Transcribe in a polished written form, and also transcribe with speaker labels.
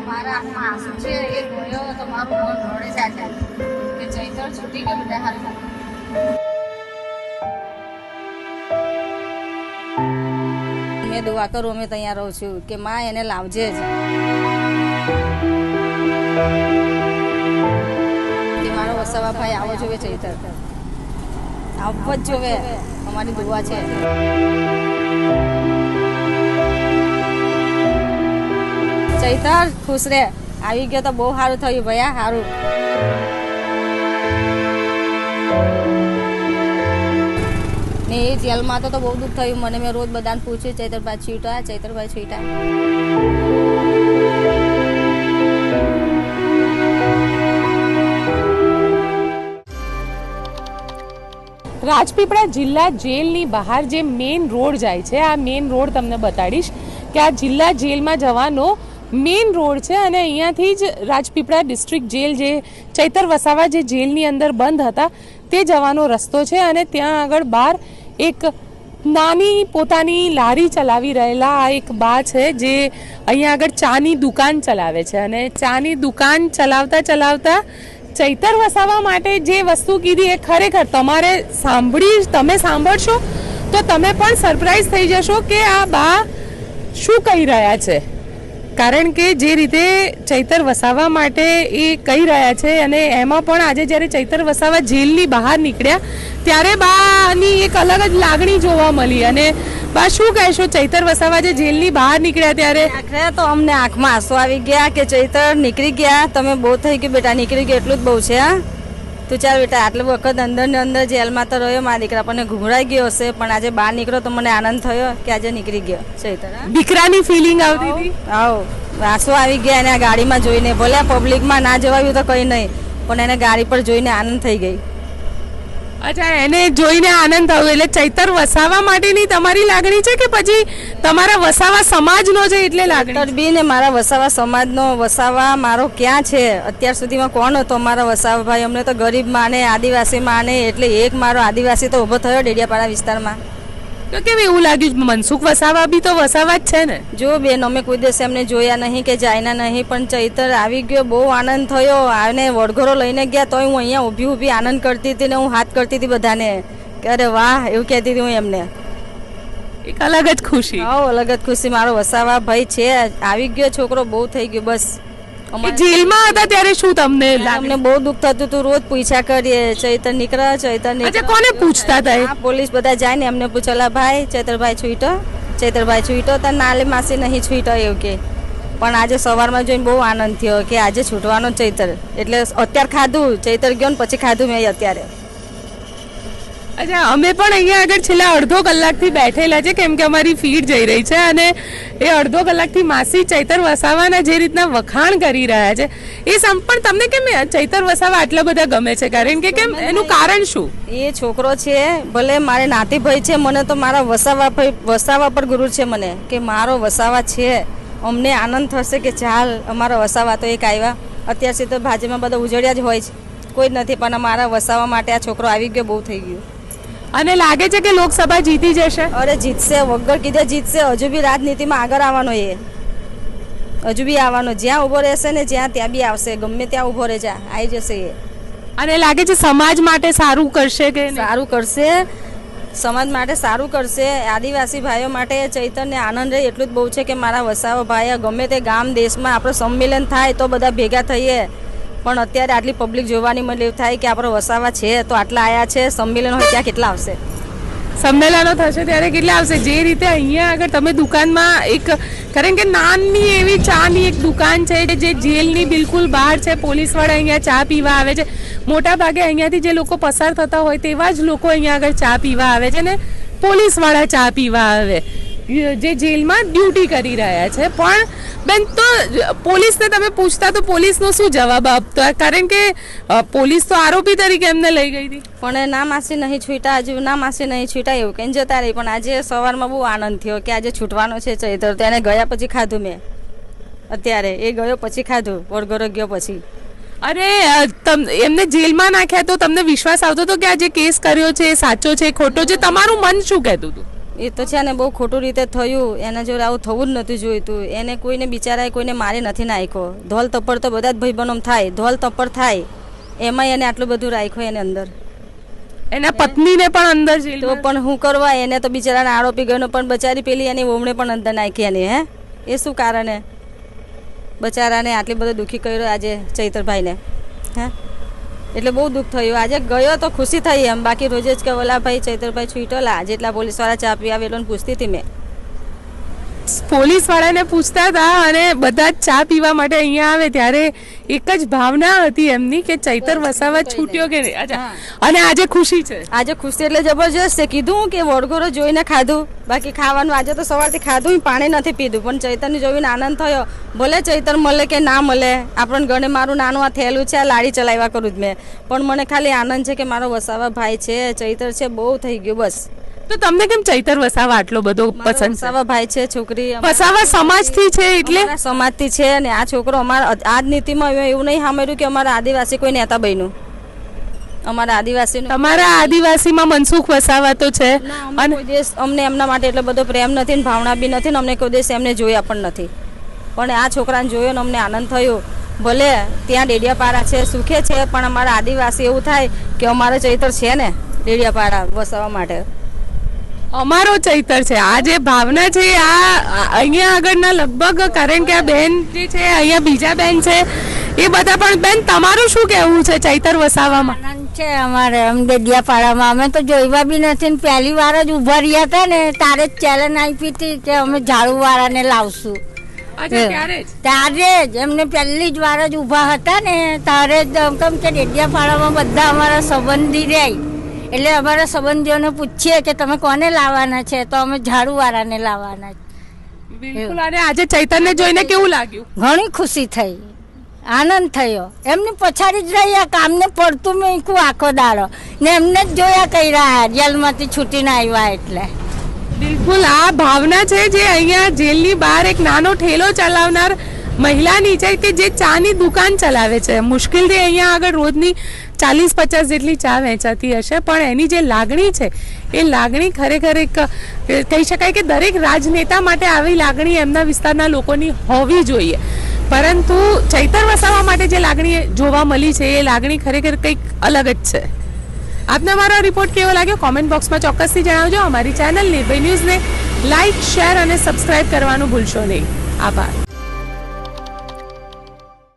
Speaker 1: મારા આંખમાં આંસુ છે એ જોયો તો મારું મન રડે છે આજે કે ચૈતર છૂટી ગયું બેટા હારું. મેં દુઆ કરું, અમે તૈયાર રહું છું કે માં એને લાવજે જ, કે મારો વસાવા ભાઈ આવો જોઈએ, ચૈતર આવવો જ જોવે, અમારી દુઆ છે. ચૈતર ખુશ રે, આવી ગયો તો બહુ સારું થયું ભૈયા, સારું. ને એ જેલમાં તો બહુ દુઃખ થયું મને. મેં રોજ બધાને પૂછ્યું ચૈતરભાઈ છૂટા, ચૈતરભાઈ છૂટા.
Speaker 2: રાજપીપળા જિલ્લા જેલની બહાર જે મેઇન રોડ જાય છે, આ મેઇન રોડ તમને બતાડીશ કે આ જિલ્લા જેલમાં જવાનો મેઇન રોડ છે અને અહીંયાથી જ રાજપીપળા ડિસ્ટ્રિક્ટ જેલ, જે ચૈતર વસાવા જે જેલની અંદર બંધ હતા તે જવાનો રસ્તો છે. અને ત્યાં આગળ બહાર એક નાની પોતાની લારી ચલાવી રહેલા આ એક બા છે જે અહીંયા આગળ ચાની દુકાન ચલાવે છે. અને ચાની દુકાન ચલાવતા ચલાવતા ચૈતર વસાવા માટે જે વસ્તુ કીધી એ ખરેખર તમે સાંભળશો તો તમે પણ સરપ્રાઈઝ થઈ જશો કે આ બા શું કહી રહ્યા છે. કારણ કે જે રીતે ચૈતર વસાવા માટે એ કહી રહ્યા છે અને એમાં પણ આજે જ્યારે ચૈતર વસાવા જેલની બહાર નીકળ્યા ત્યારે બાની એક અલગ જ લાગણી જોવા મળી. અને બા શું કહેશો, ચૈતર વસાવા જે જેલની બહાર નીકળ્યા ત્યારે?
Speaker 1: આખરે તો અમને આંખમાં આંસુ આવી ગયા કે ચૈતર નીકળી ગયા, તમે બહુ થઈ ગયું બેટા, નીકળી ગયું એટલું જ બહુ છે. હા તું ચાલ બેટા, આટલો વખત અંદર ને અંદર જેલમાં તો રહ્યો, મારા દીકરા પણ ઘૂંઘરાઈ ગયો હશે, પણ આજે બહાર નીકળ્યો તો મને આનંદ થયો કે આજે નીકળી ગયો ચૈતર.
Speaker 2: દીકરાની ફિલિંગ આવતી હતી?
Speaker 1: આવો આંસુ આવી ગયા એને આ ગાડીમાં જોઈને. ભલે પબ્લિકમાં ના જવાયું તો કંઈ નહીં, પણ એને ગાડી પર જોઈને આનંદ થઈ ગઈ.
Speaker 2: અચ્છા, એને જોઈને આનંદ થયો. એટલે ચૈતર વસાવા માટેની તમારી લાગણી છે કે પછી તમારા વસાવા સમાજનો છે એટલે લાગણી?
Speaker 1: બી ને મારા વસાવા સમાજનો. વસાવા મારો ક્યાં છે અત્યાર સુધીમાં? કોણ હતો મારા વસાવા ભાઈ? અમને તો ગરીબ માને, આદિવાસી માને, એટલે એક મારો આદિવાસી તો ઊભો થયો ડેડિયાપાડા વિસ્તારમાં.
Speaker 2: તો કેમ એવું લાગ્યું? મનસુખ વસાવા બી તો વસાવા જ છે ને?
Speaker 1: જો બેન, અમે કોઈ દિવસ એમને જોયા નહીં કે જાયના નહીં, પણ ચૈતર આવી ગયો, બહુ આનંદ થયો. આને વડઘોરો લઈને ગયા તોય હું અહીંયા ઊભી આનંદ કરતી હતી ને હું હાથ કરતી હતી બધાને કે અરે વાહ, એવું કહેતી હતી હું એમને.
Speaker 2: એક અલગ જ ખુશી.
Speaker 1: હા, અલગ જ ખુશી. મારો વસાવા ભાઈ છે, આવી ગયો છોકરો, બહુ થઈ ગયું. બસ
Speaker 2: જેલમાં હતા ત્યારે શું તમને
Speaker 1: અમને બહુ દુઃખ થતું હતું. રોજ પૂછ્યા કરીએ ચૈતર નીકળે, ચૈતર નીકળે.
Speaker 2: કોને પૂછતા હતા?
Speaker 1: પોલીસ બધા જાય ને એમને પૂછેલા, ભાઈ ચૈતરભાઈ છૂટો, ચૈતરભાઈ છૂટો, તાર નાલે માસી નહીં છૂટો એવું કે. પણ આજે સવારમાં જોઈને બહુ આનંદ થયો કે આજે છૂટવાનો ચૈતર. એટલે અત્યારે ખાધું, ચૈતર ગયો ને પછી ખાધું મેં અત્યારે.
Speaker 2: અચ્છા, અમે પણ અહીંયા આગળ છેલ્લા અડધો કલાકથી બેઠેલા છે કેમ કે અમારી ફીડ જઈ રહી છે અને એ અડધો કલાકથી માસી ચૈતર વસાવાના જે રીતના વખાણ કરી રહ્યા છે એ પણ તમને કેમ ચૈતર વસાવા આટલા બધા ગમે છે? કારણ કે કેમ, એનું કારણ શું?
Speaker 1: એ છોકરો છે, ભલે મારે નાતી ભાઈ છે, મને તો મારા વસાવા પર ગુરુ છે મને કે મારો વસાવા છે. અમને આનંદ થશે કે ચાલ અમારા વસાવા તો એક આવ્યા. અત્યાર સુધી તો ભાજપમાં બધા ઉજળ્યા જ હોય છે, કોઈ જ નથી, પણ અમારા વસાવા માટે આ છોકરો આવી ગયો, બહુ થઈ ગયું.
Speaker 2: અને લાગે છે કે લોકસભા જીતી જશે?
Speaker 1: અરે જીતશે, વગર કીધે જીતશે. હજુ બી રાજનીતિમાં આગળ આવવાનો, એ હજુ બી આવવાનો. જ્યાં ઉભો રહેશે ને જ્યાં ત્યાં બી આવશે, ગમે ત્યાં ઉભો રહે, જ્યાં આવી જશે એ.
Speaker 2: અને લાગે છે સમાજ માટે સારું કરશે કે?
Speaker 1: સારું કરશે, સમાજ માટે સારું કરશે. આદિવાસી ભાઈઓ માટે ચૈતરને આનંદ રહે એટલું જ બહુ છે કે મારા વસાવા ભાઈ ગમે તે ગામ દેશમાં આપણું સંમેલન થાય તો બધા ભેગા થઈએ, પણ અત્યારે આટલી પબ્લિક જોવાની મને એવું થાય કે આપણો વસાવા છે તો આટલા આયા છે, સંમેલન હોય ત્યાં કેટલા આવશે?
Speaker 2: સંમેલનો થશે ત્યારે કેટલા આવશે? જે રીતે અહીંયા આગળ તમે દુકાનમાં એક, કારણ કે નાની એવી ચાની એક દુકાન છે જે જેલની બિલકુલ બહાર છે. પોલીસવાળા અહીંયા ચા પીવા આવે છે. મોટા ભાગે અહીંયાથી જે લોકો પસાર થતા હોય તેવા જ લોકો અહીંયા આગળ ચા પીવા આવે છે ને પોલીસવાળા ચા પીવા આવે જે જેલમાં ડ્યુટી કરી રહ્યા છે. પણ બેન, તો પોલીસને તમે પૂછતા તો પોલીસનો શું જવાબ આપતો? કારણ કે પોલીસ તો આરોપી તરીકે એમને લઈ ગઈ હતી.
Speaker 1: પણ ના માસી નહીં છૂટા, હજુ ના માસી નહીં છૂટા એવું કઈ જતા રહી. પણ આજે સવારમાં બહુ આનંદ થયો કે આજે છૂટવાનો છે ચૈતર. તો એને ગયા પછી ખાધું મેં. અત્યારે એ ગયો પછી ખાધું, વડઘોરો ગયો પછી.
Speaker 2: અરે એમને જેલમાં નાખ્યા તો તમને વિશ્વાસ આવતો હતો કે આ જે કેસ કર્યો છે એ સાચો છે, ખોટો છે? તમારું મન શું કહેતું હતું?
Speaker 1: એ તો છે ને બહુ ખોટું રીતે થયું. એના જોડે આવું થવું જ નથી જોઈતું. એને કોઈને બિચારાએ કોઈને મારી નથી નાખ્યો. ધોલ તપ્પડ તો બધા જ ભાઈબંધોમાં થાય, ધોલ તપ્પડ થાય, એમાંય એને આટલું બધું રાખ્યું એને અંદર.
Speaker 2: એના પત્નીને પણ અંદર
Speaker 1: તો
Speaker 2: જેલમાં
Speaker 1: પણ હું કરવા, એને તો બિચારાને આરોપી ગયો પણ બચારી પેલી એની વહુને પણ અંદર નાખી એની. હે એ શું કારણે બચારાને આટલી બધો દુઃખી કર્યો આજે ચૈતરભાઈને? હે એટલે બહુ દુઃખ થયું. આજે ગયો તો ખુશી થઈ એમ, બાકી રોજ જ કે ઓલા ભાઈ ચૈતરભાઈ છૂટેલા, જેટલા પોલીસવાળા ચા પી આવે એટલો પૂછતી હતી મેં.
Speaker 2: પોલીસ વાળાને પૂછતા હતા અને બધા જ ચા પીવા માટે અહીંયા આવે ત્યારે એક જ ભાવના હતી એમની કે ચૈતર વસાવા છૂટ્યો કે નહીં. અચ્છા, અને આજે ખુશી છે.
Speaker 1: આજે ખુશી એટલે જબરજસ્ત છે. કીધું કે વડગોરો જોઈને ખાધું, બાકી ખાવાનું આજે તો સવારથી ખાધું, પાણી નથી પીધું, પણ ચૈતરને જોઈને આનંદ થયો. ભલે ચૈતર મળે કે ના મળે, આપણને ગણે મારું નાનું આ થયેલું છે, આ લાડી ચલાવ્યા કરું જ મેં, પણ મને ખાલી આનંદ છે કે મારો વસાવા ભાઈ છે, ચૈતર છે, બહુ થઈ ગયું બસ.
Speaker 2: તો તમને કેમ ચૈતર વસાવા આટલો બધો પસંદ છે?
Speaker 1: વસાવા ભાઈ છે, છોકરી
Speaker 2: વસાવા સમાજથી છે એટલે
Speaker 1: અમારા સમાજથી છે ને આ છોકરો અમારા આજ નીતિમાં એવું નહીં સાંભળ્યું કે અમારા આદિવાસી કોઈ નેતા બન્યું. અમારા આદિવાસી
Speaker 2: તમારા આદિવાસીમાં મનસુખ વસાવા તો છે
Speaker 1: અને કોઈ દેશ અમને એમના માટે એટલો બધો પ્રેમ નથી ને ભાવના બી નથી ને અમને કોઈ દેશ એમને જોયા પણ નથી, પણ આ છોકરાને જોયો ને અમને આનંદ થયો. ભલે ત્યાં ડેડિયાપાડા છે, સુખે છે, પણ અમારા આદિવાસી એવું થાય કે અમારે ચૈતર છે ને ડેડિયાપાડા વસાવા માટે.
Speaker 2: અમારો ચૈતર છે. આ જે ભાવના છે આ અહીંયા આગળના લગભગ, કારણ કે આ બેન જે છે અહીંયા બીજા બેન છે એ બધા પણ. બેન તમારું શું કહેવું છે ચૈતર વસાવામાં?
Speaker 3: આનંદ છે અમારે ડેડિયાપાડામાં. અમે તો જોઈવા બી નથી ને પહેલી વાર જ ઊભા રહ્યા હતા ને તારે જ ચેલેન્જ આપી હતી કે અમે ઝાડુવાળાને લાવશું. ત્યારે જ એમને પહેલી જ વાર જ ઊભા હતા ને ત્યારે જ કેમ કે ડેડિયાપાડામાં બધા અમારા સંબંધી રહે એટલે અમારા સંબંધીઓને પૂછીએ કે તમે કોને લાવવાના છે, તો અમે ઝાડુવાળાને લાવવાના.
Speaker 2: બિલકુલ. અને આજે ચૈતરને જોઈને કેવું લાગ્યું?
Speaker 3: ઘણી ખુશી થઈ, આનંદ થયો. એમની પછાડી જ રહ્યા, કામને પડતું મેં આખો દાડો ને એમને જ જોયા કર્યા જેલમાંથી છૂટીને આવ્યા એટલે.
Speaker 2: બિલકુલ. આ ભાવના છે જે અહીંયા જેલની બહાર એક નાનો ઠેલો ચલાવનાર મહિલાની છે કે જે ચાની દુકાન ચલાવે છે. મુશ્કેલથી અહીંયા આગળ રોજની 40-50 જેટલી ચા વેચાતી હશે, પણ એની જે લાગણી છે એ લાગણી ખરેખર એક કહી શકાય કે દરેક રાજનેતા માટે આવી લાગણી એમના વિસ્તારના લોકોની હોવી જોઈએ. પરંતુ ચૈતર વસાવા માટે જે લાગણી જોવા મળી છે એ લાગણી ખરેખર કંઈક અલગ જ છે. આપને મારો રિપોર્ટ કેવો લાગ્યો કોમેન્ટ બોક્સમાં ચોક્કસથી જણાવજો. અમારી ચેનલ નિર્ભય ન્યૂઝને લાઇક, શેર અને સબસ્ક્રાઇબ કરવાનું ભૂલશો નહીં. આભાર.